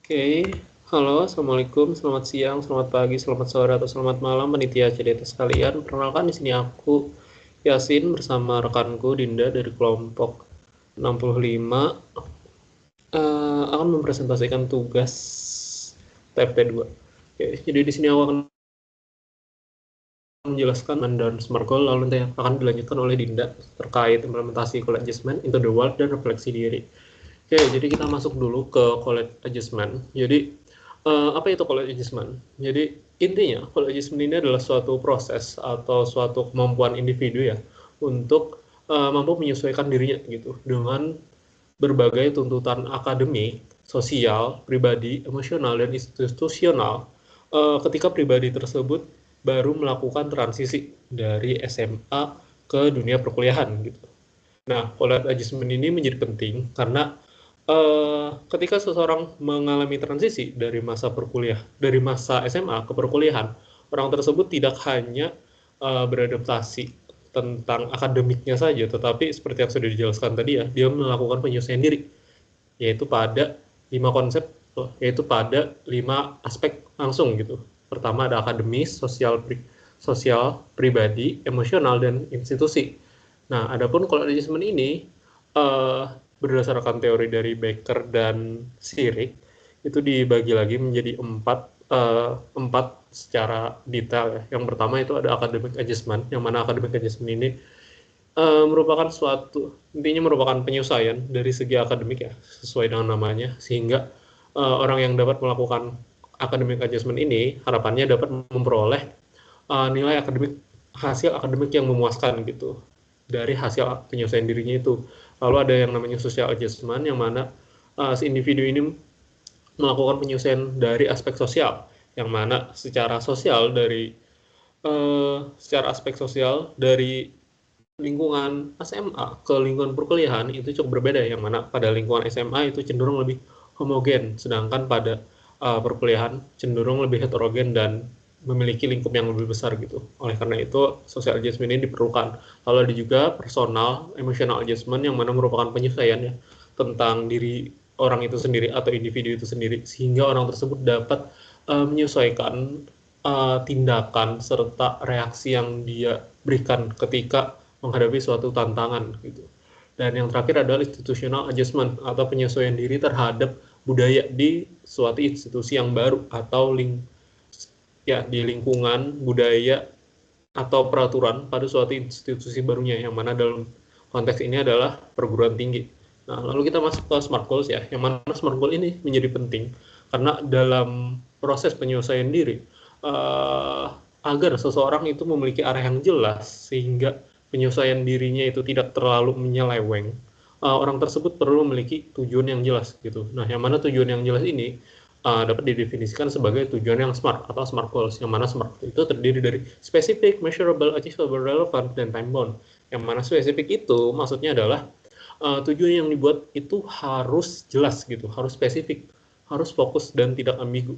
Oke, halo, assalamualaikum, selamat siang, selamat pagi, selamat sore, atau selamat malam, panitia CDT sekalian. Perkenalkan di sini aku Yasin bersama rekanku Dinda dari kelompok 65 akan mempresentasikan tugas TP2. Oke, jadi di sini aku akan menjelaskan dan Smart Goal, lalu nanti akan dilanjutkan oleh Dinda terkait implementasi College Adjustment into the World dan refleksi diri. Oke, jadi kita masuk dulu ke College Adjustment. Jadi, apa itu College Adjustment? Jadi, intinya College Adjustment ini adalah suatu proses atau suatu kemampuan individu ya untuk mampu menyesuaikan dirinya gitu dengan berbagai tuntutan akademik, sosial, pribadi, emosional, dan institusional ketika pribadi tersebut baru melakukan transisi dari SMA ke dunia perkuliahan gitu. Nah, college adjustment ini menjadi penting karena ketika seseorang mengalami transisi dari masa SMA ke perkuliahan, orang tersebut tidak hanya beradaptasi tentang akademiknya saja, tetapi seperti yang sudah dijelaskan tadi ya, dia melakukan penyesuaian diri, yaitu pada 5 konsep, yaitu pada 5 aspek langsung gitu. Pertama ada akademis, sosial, pribadi, emosional, dan institusi. Nah, adapun kalau adjustment ini berdasarkan teori dari Becker dan Sirik itu dibagi lagi menjadi empat secara detail ya. Yang pertama itu ada academic adjustment, yang mana academic adjustment ini merupakan intinya merupakan penyesuaian dari segi akademik ya, sesuai dengan namanya, sehingga orang yang dapat melakukan academic adjustment ini harapannya dapat memperoleh nilai hasil akademik yang memuaskan gitu dari hasil penyesuaian dirinya itu. Lalu ada yang namanya social adjustment, yang mana si individu ini melakukan penyesuaian dari aspek sosial, yang mana secara aspek sosial dari lingkungan SMA ke lingkungan perkuliahan itu cukup berbeda, yang mana pada lingkungan SMA itu cenderung lebih homogen, sedangkan pada perkuliahan cenderung lebih heterogen dan memiliki lingkup yang lebih besar gitu. Oleh karena itu, social adjustment ini diperlukan. Lalu ada juga personal, emotional adjustment, yang mana merupakan penyesuaian ya tentang diri orang itu sendiri atau individu itu sendiri, sehingga orang tersebut dapat menyesuaikan tindakan serta reaksi yang dia berikan ketika menghadapi suatu tantangan gitu. Dan yang terakhir adalah institutional adjustment atau penyesuaian diri terhadap budaya di suatu institusi yang baru atau di lingkungan budaya atau peraturan pada suatu institusi barunya, yang mana dalam konteks ini adalah perguruan tinggi. Nah, lalu kita masuk ke smart goals ya, yang mana smart goal ini menjadi penting karena dalam proses penyelesaian diri agar seseorang itu memiliki arah yang jelas sehingga penyesuaian dirinya itu tidak terlalu menyeleweng. Orang tersebut perlu memiliki tujuan yang jelas gitu. Nah, yang mana tujuan yang jelas ini dapat didefinisikan sebagai tujuan yang smart atau smart goals, yang mana smart itu terdiri dari specific, measurable, achievable, relevant, dan time bound. Yang mana spesifik itu maksudnya adalah tujuan yang dibuat itu harus jelas gitu, harus spesifik, harus fokus dan tidak ambigu.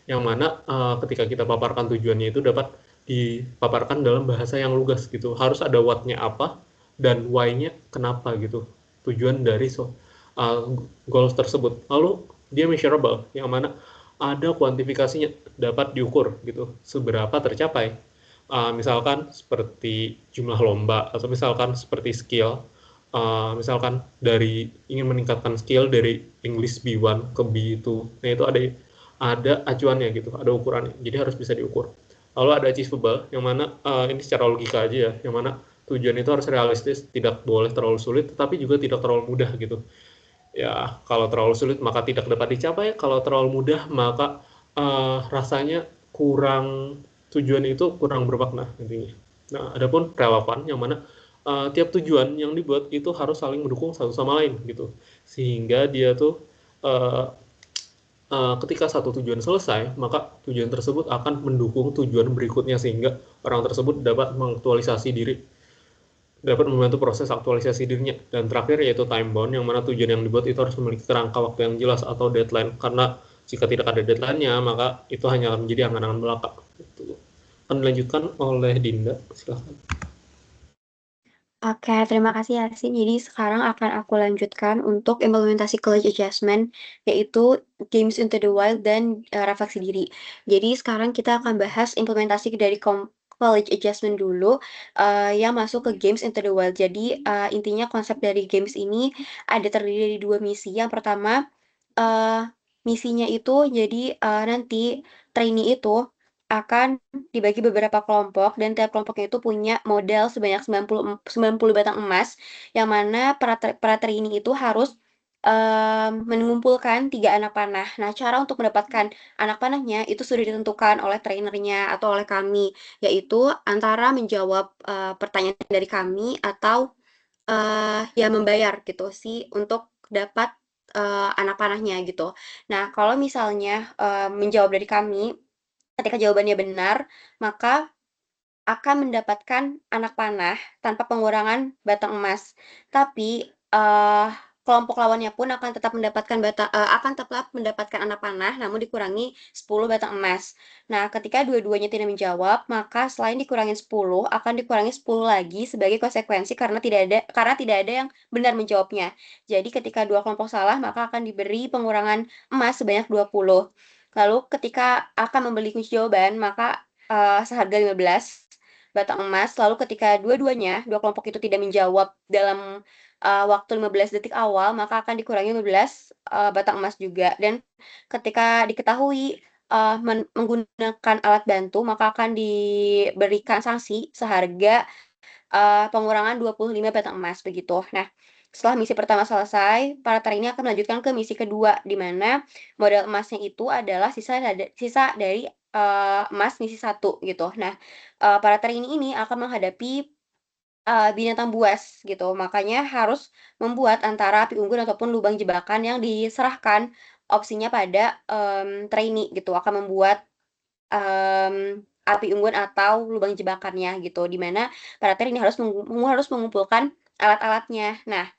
Yang mana ketika kita paparkan tujuannya itu dapat dipaparkan dalam bahasa yang lugas gitu. Harus ada what-nya apa dan why-nya kenapa gitu. Tujuan dari goals tersebut. Lalu dia measurable, yang mana ada kuantifikasinya, dapat diukur gitu, seberapa tercapai. Misalkan seperti jumlah lomba, atau misalkan seperti skill, misalkan dari ingin meningkatkan skill dari English B1 ke B2. Nah, itu ada acuannya gitu, ada ukurannya. Jadi harus bisa diukur. Lalu ada achievable, yang mana ini secara logika aja ya, yang mana tujuan itu harus realistis, tidak boleh terlalu sulit, tetapi juga tidak terlalu mudah gitu. Ya, kalau terlalu sulit maka tidak dapat dicapai, kalau terlalu mudah maka rasanya tujuan itu kurang bermakna intinya. Nah, adapun relevan, yang mana tiap tujuan yang dibuat itu harus saling mendukung satu sama lain gitu, sehingga dia tuh uh, ketika satu tujuan selesai, maka tujuan tersebut akan mendukung tujuan berikutnya, sehingga orang tersebut dapat mengaktualisasi diri, dapat membantu proses aktualisasi dirinya. Dan terakhir yaitu time bound, yang mana tujuan yang dibuat itu harus memiliki kerangka waktu yang jelas atau deadline, karena jika tidak ada deadline-nya maka itu hanya akan menjadi angan-angan belaka. Itu akan dilanjutkan oleh Dinda, silahkan. Oke, terima kasih Yasin. Jadi sekarang akan aku lanjutkan untuk implementasi college adjustment, yaitu games into the wild dan refleksi diri. Jadi sekarang kita akan bahas implementasi dari college adjustment dulu, yang masuk ke games into the wild. Jadi intinya konsep dari games ini ada terdiri dari dua misi. Yang pertama, eh misinya itu jadi nanti trainee itu akan dibagi beberapa kelompok dan tiap kelompoknya itu punya modal sebanyak 90 batang emas yang mana para trainee itu harus mengumpulkan 3 anak panah. Nah, cara untuk mendapatkan anak panahnya itu sudah ditentukan oleh trainernya atau oleh kami, yaitu antara menjawab pertanyaan dari kami atau ya membayar gitu sih untuk dapat anak panahnya gitu. Nah, kalau misalnya menjawab dari kami, ketika jawabannya benar, maka akan mendapatkan anak panah tanpa pengurangan batang emas. Tapi kelompok lawannya pun akan tetap mendapatkan anak panah namun dikurangi 10 batang emas. Nah, ketika dua-duanya tidak menjawab, maka selain dikurangi 10, akan dikurangi 10 lagi sebagai konsekuensi karena tidak ada yang benar menjawabnya. Jadi ketika dua kelompok salah, maka akan diberi pengurangan emas sebanyak 20. Lalu ketika akan membeli kunci jawaban, maka seharga 15 batang emas. Lalu ketika dua kelompok itu tidak menjawab dalam waktu 15 detik awal, maka akan dikurangi 15 batang emas juga. Dan ketika diketahui menggunakan alat bantu, maka akan diberikan sanksi seharga pengurangan 25 batang emas begitu. Nah, setelah misi pertama selesai, para trainee akan melanjutkan ke misi kedua, di mana modal emasnya itu adalah sisa dari emas misi satu gitu. Nah, para trainee ini akan menghadapi binatang buas gitu. Makanya harus membuat antara api unggun ataupun lubang jebakan yang diserahkan opsinya pada trainee gitu. Akan membuat api unggun atau lubang jebakannya gitu. Di mana para trainee harus mengumpulkan alat-alatnya. Nah,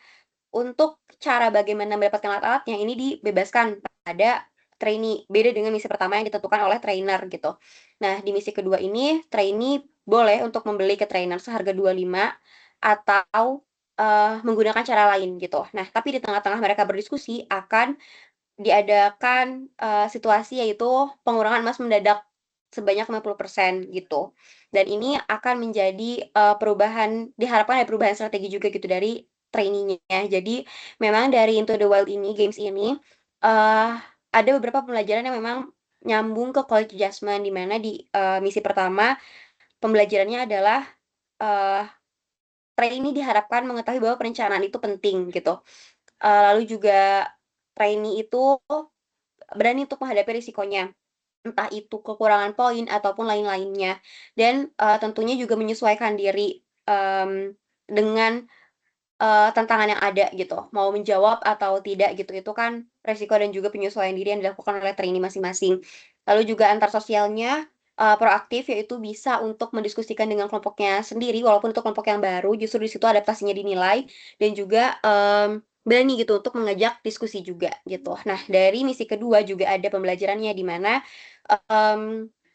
untuk cara bagaimana mendapatkan alat-alatnya ini dibebaskan pada trainee, beda dengan misi pertama yang ditentukan oleh trainer gitu. Nah, di misi kedua ini trainee boleh untuk membeli ke trainer seharga 25 atau menggunakan cara lain gitu. Nah, tapi di tengah-tengah mereka berdiskusi akan diadakan situasi yaitu pengurangan emas mendadak sebanyak 50% gitu. Dan ini akan menjadi diharapkan ada perubahan strategi juga gitu dari trainee-nya. Jadi memang dari Into the Wild ini, games ini, ada beberapa pembelajaran yang memang nyambung ke college adjustment, di mana di misi pertama pembelajarannya adalah eh, trainee diharapkan mengetahui bahwa perencanaan itu penting gitu. Lalu juga trainee itu berani untuk menghadapi risikonya, entah itu kekurangan poin ataupun lain-lainnya. Dan tentunya juga menyesuaikan diri dengan tantangan yang ada gitu, mau menjawab atau tidak gitu, itu kan resiko dan juga penyesuaian diri yang dilakukan oleh trainee masing-masing. Lalu juga antar sosialnya proaktif, yaitu bisa untuk mendiskusikan dengan kelompoknya sendiri, walaupun itu kelompok yang baru, justru di situ adaptasinya dinilai, dan juga berani gitu untuk mengajak diskusi juga gitu. Nah, dari misi kedua juga ada pembelajarannya di mana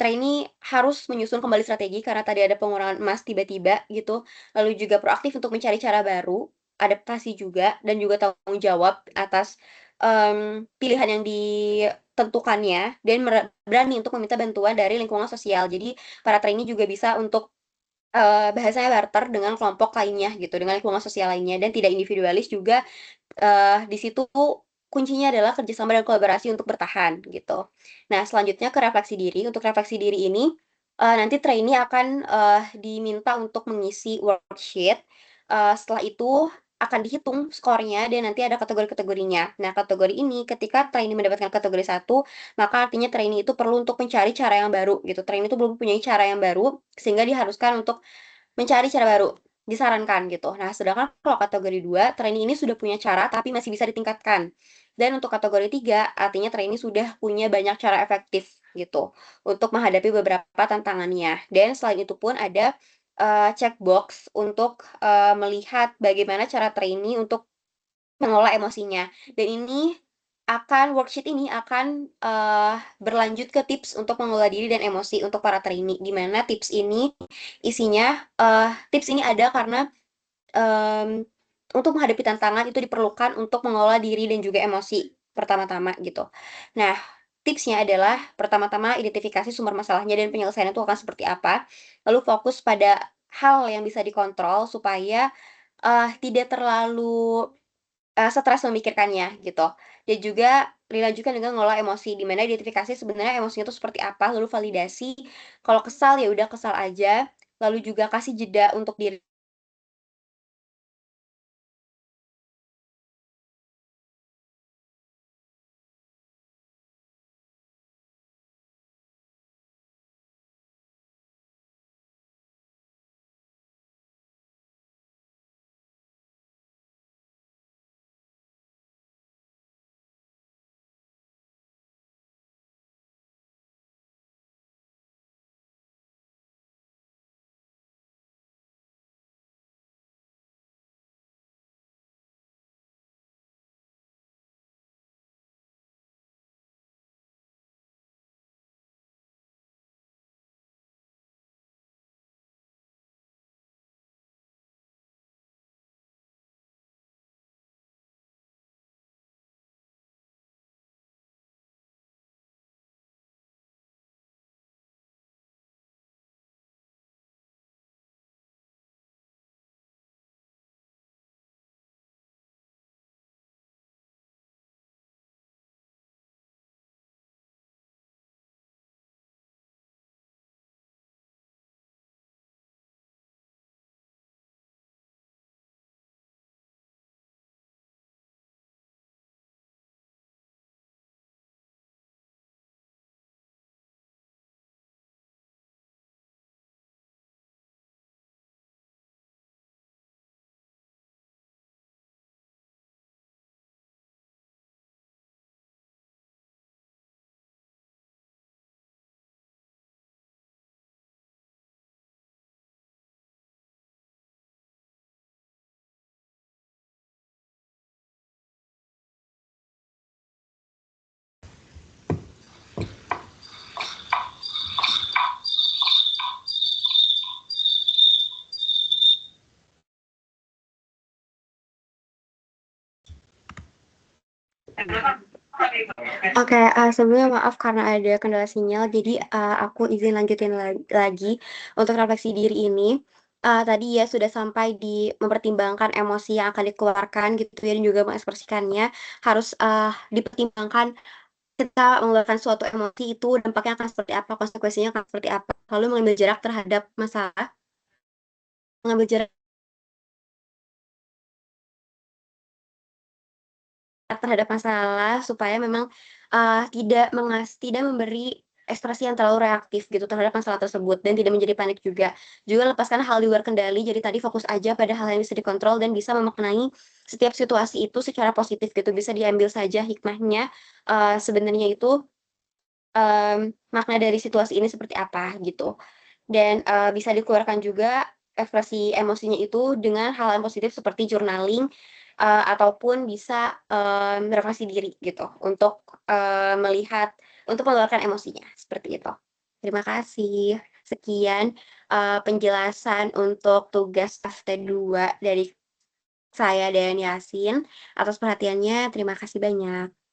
trainee harus menyusun kembali strategi karena tadi ada pengurangan emas tiba-tiba gitu, lalu juga proaktif untuk mencari cara baru, adaptasi juga, dan juga tanggung jawab atas pilihan yang ditentukannya, dan berani untuk meminta bantuan dari lingkungan sosial. Jadi para trainee juga bisa untuk bahasanya barter dengan kelompok lainnya gitu, dengan lingkungan sosial lainnya, dan tidak individualis juga. Di situ kuncinya adalah kerjasama dan kolaborasi untuk bertahan gitu. Nah, selanjutnya ke refleksi diri. Untuk refleksi diri ini nanti trainee akan diminta untuk mengisi worksheet. Setelah itu akan dihitung skornya dan nanti ada kategori-kategorinya. Nah, kategori ini ketika trainee mendapatkan kategori satu, maka artinya trainee itu perlu untuk mencari cara yang baru gitu. Trainee itu belum punya cara yang baru sehingga diharuskan untuk mencari cara baru, disarankan gitu. Nah, sedangkan kalau kategori 2 trainee ini sudah punya cara tapi masih bisa ditingkatkan. Dan untuk kategori 3 artinya trainee sudah punya banyak cara efektif gitu untuk menghadapi beberapa tantangannya. Dan selain itu pun ada checkbox untuk melihat bagaimana cara trainee untuk mengelola emosinya. Dan worksheet ini akan berlanjut ke tips untuk mengelola diri dan emosi untuk para trainee, di mana tips ini ada karena untuk menghadapi tantangan itu diperlukan untuk mengelola diri dan juga emosi pertama-tama gitu. Nah, tipsnya adalah pertama-tama identifikasi sumber masalahnya dan penyelesaiannya itu akan seperti apa, lalu fokus pada hal yang bisa dikontrol supaya, tidak terlalu, stres memikirkannya gitu. Dan juga dilanjutkan dengan ngolah emosi, di mana identifikasi sebenarnya emosinya itu seperti apa, lalu validasi, kalau kesal ya udah kesal aja, lalu juga kasih jeda untuk diri. Oke, sebelumnya maaf karena ada kendala sinyal, jadi, aku izin lanjutin lagi untuk refleksi diri ini. Tadi ya sudah sampai di mempertimbangkan emosi yang akan dikeluarkan gitu ya dan juga mengekspresikannya harus, dipertimbangkan kita mengeluarkan suatu emosi itu dampaknya akan seperti apa, konsekuensinya akan seperti apa, lalu mengambil jarak terhadap masalah, mengambil jarak terhadap masalah supaya memang, tidak memberi ekspresi yang terlalu reaktif gitu terhadap masalah tersebut dan tidak menjadi panik juga. Juga lepaskan hal di luar kendali, jadi tadi fokus aja pada hal yang bisa dikontrol dan bisa memaknai setiap situasi itu secara positif gitu, bisa diambil saja hikmahnya, sebenarnya itu, makna dari situasi ini seperti apa gitu. Dan, bisa dikeluarkan juga ekspresi emosinya itu dengan hal yang positif seperti journaling, ataupun bisa, refleksi diri gitu untuk, mengeluarkan emosinya, seperti itu. Terima kasih. Sekian, penjelasan untuk tugas FT2 dari saya dan Yasin. Atas perhatiannya terima kasih banyak.